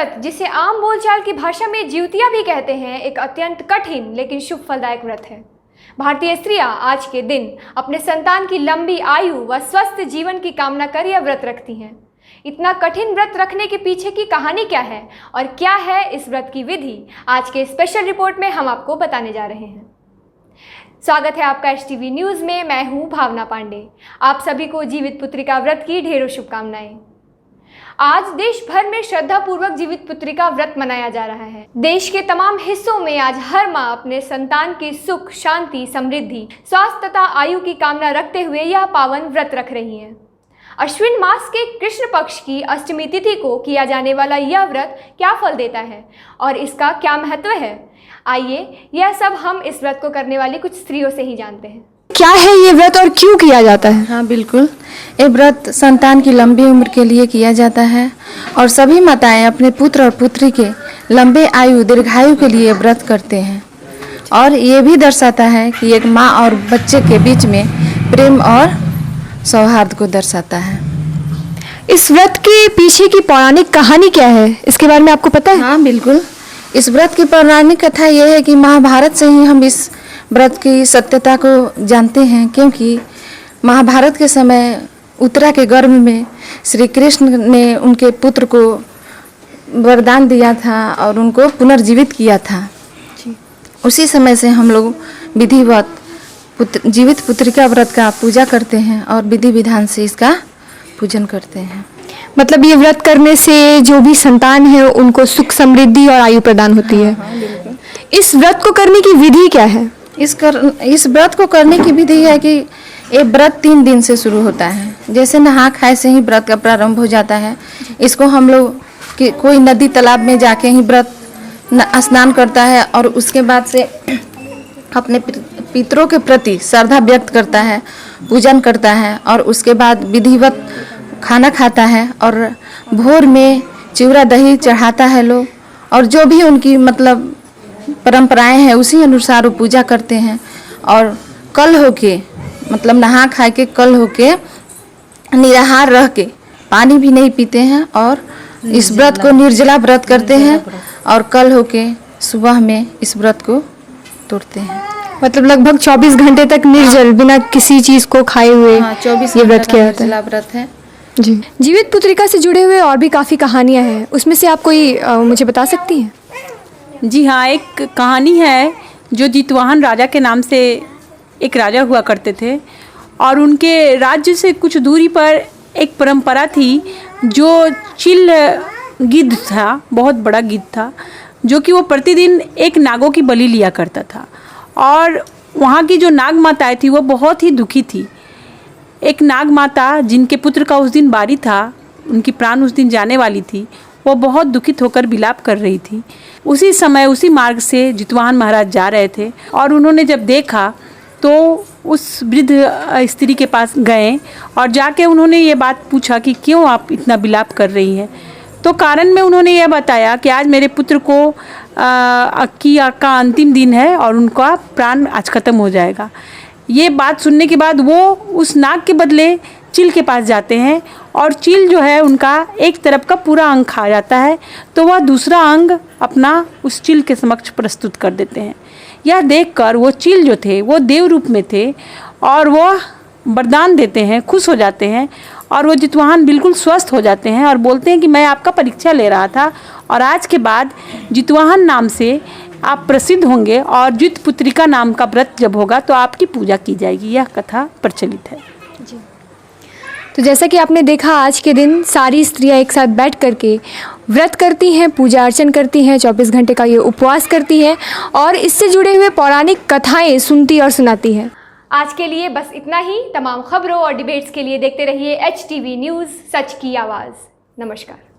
व्रत, जिसे आम बोलचाल की भाषा में जिउतिया भी कहते हैं, एक अत्यंत कठिन लेकिन शुभ फलदायक व्रत है। भारतीय स्त्रियां आज के दिन अपने संतान की लंबी आयु व स्वस्थ जीवन की कामना कर यह व्रत रखती हैं। इतना कठिन व्रत रखने के पीछे की कहानी क्या है और क्या है इस व्रत की विधि, आज के स्पेशल रिपोर्ट में हम आपको बताने जा रहे हैं। स्वागत है आपका HTV न्यूज़ में। मैं हूं भावना पांडे। आप सभी को जीवित पुत्रिका व्रत की ढेरों शुभकामनाएं। आज देश भर में श्रद्धा पूर्वक जीवित पुत्रिका व्रत मनाया जा रहा है। देश के तमाम हिस्सों में आज हर माँ अपने संतान की सुख, शांति, समृद्धि, स्वास्थ्य तथा आयु की कामना रखते हुए यह पावन व्रत रख रही हैं। अश्विन मास के कृष्ण पक्ष की अष्टमी तिथि को किया जाने वाला यह व्रत क्या फल देता है और इसका क्या महत्व है, आइए यह सब हम इस व्रत को करने वाली कुछ स्त्रियों से ही जानते हैं। क्या है ये व्रत और क्यों किया जाता है? हाँ बिल्कुल, ये व्रत संतान की लंबी उम्र के लिए किया जाता है और सभी माताएं अपने पुत्र और पुत्री के लंबे आयु दीर्घायु के लिए व्रत करते हैं। और ये भी दर्शाता है कि एक माँ और बच्चे के बीच में प्रेम और सौहार्द को दर्शाता है। इस व्रत के पीछे की पौराणिक कहानी क्या है, इसके बारे में आपको पता है? हाँ बिल्कुल, इस व्रत की पौराणिक कथा यह है कि महाभारत से ही हम इस व्रत की सत्यता को जानते हैं, क्योंकि महाभारत के समय उत्तरा के गर्भ में श्री कृष्ण ने उनके पुत्र को वरदान दिया था और उनको पुनर्जीवित किया था। उसी समय से हम लोग विधिवत जीवित पुत्रिका व्रत का पूजा करते हैं और विधि विधान से इसका पूजन करते हैं। मतलब ये व्रत करने से जो भी संतान है उनको सुख, समृद्धि और आयु प्रदान होती है। हाँ, बिल्कुल। इस व्रत को करने की विधि क्या है? इस व्रत को करने की विधि है कि ये व्रत 3 दिन से शुरू होता है। जैसे नहा खाए से ही व्रत का प्रारंभ हो जाता है। इसको हम लोग कोई नदी तालाब में जाके ही व्रत स्नान करता है और उसके बाद से अपने पितरों के प्रति श्रद्धा व्यक्त करता है, पूजन करता है और उसके बाद विधिवत खाना खाता है और भोर में चिवड़ा दही चढ़ाता है लोग, और जो भी उनकी मतलब परंपराएं हैं उसी अनुसार वो पूजा करते हैं। और कल होके मतलब नहा खा के कल होके निराहार रह के पानी भी नहीं पीते हैं और इस व्रत को निर्जला व्रत करते हैं और कल होके सुबह में इस व्रत को तोड़ते हैं। मतलब लगभग 24 घंटे तक निर्जल, बिना किसी चीज को खाए हुए 24 ये व्रत किया जाता है। निर्जला व्रत है जी। जीवित पुत्रिका से जुड़े हुए और भी काफी कहानियां हैं, उसमें से आप कोई मुझे बता सकती हैं? जी हाँ, एक कहानी है जो जितवाहन राजा के नाम से एक राजा हुआ करते थे और उनके राज्य से कुछ दूरी पर एक परंपरा थी जो चिल गिद्ध था, बहुत बड़ा गिद्ध था, जो कि वो प्रतिदिन एक नागों की बलि लिया करता था। और वहाँ की जो नाग माताएँ थी वो बहुत ही दुखी थी। एक नाग माता जिनके पुत्र का उस दिन बारी था, उनकी प्राण उस दिन जाने वाली थी, वो बहुत दुखित होकर विलाप कर रही थी। उसी समय उसी मार्ग से जितवाहन महाराज जा रहे थे और उन्होंने जब देखा तो उस वृद्ध स्त्री के पास गए और जाके उन्होंने ये बात पूछा कि क्यों आप इतना विलाप कर रही हैं। तो कारण में उन्होंने यह बताया कि आज मेरे पुत्र को का अंतिम दिन है और उनका प्राण आज खत्म हो जाएगा। ये बात सुनने के बाद वो उस नाग के बदले चील के पास जाते हैं और चील जो है उनका एक तरफ का पूरा अंग खा जाता है, तो वह दूसरा अंग अपना उस चील के समक्ष प्रस्तुत कर देते हैं। यह देखकर वो चील जो थे वो देव रूप में थे और वह वरदान देते हैं, खुश हो जाते हैं और वो जितवाहन बिल्कुल स्वस्थ हो जाते हैं और बोलते हैं कि मैं आपका परीक्षा ले रहा था और आज के बाद जितवाहन नाम से आप प्रसिद्ध होंगे और जित पुत्रिका नाम का व्रत जब होगा तो आपकी पूजा की जाएगी। यह कथा प्रचलित है। जी। तो जैसा कि आपने देखा, आज के दिन सारी स्त्रियां एक साथ बैठ करके व्रत करती हैं, पूजा अर्चन करती हैं, 24 घंटे का ये उपवास करती हैं और इससे जुड़े हुए पौराणिक कथाएं सुनती और सुनाती हैं। आज के लिए बस इतना ही। तमाम खबरों और डिबेट्स के लिए देखते रहिए HTV न्यूज़, सच की आवाज़। नमस्कार।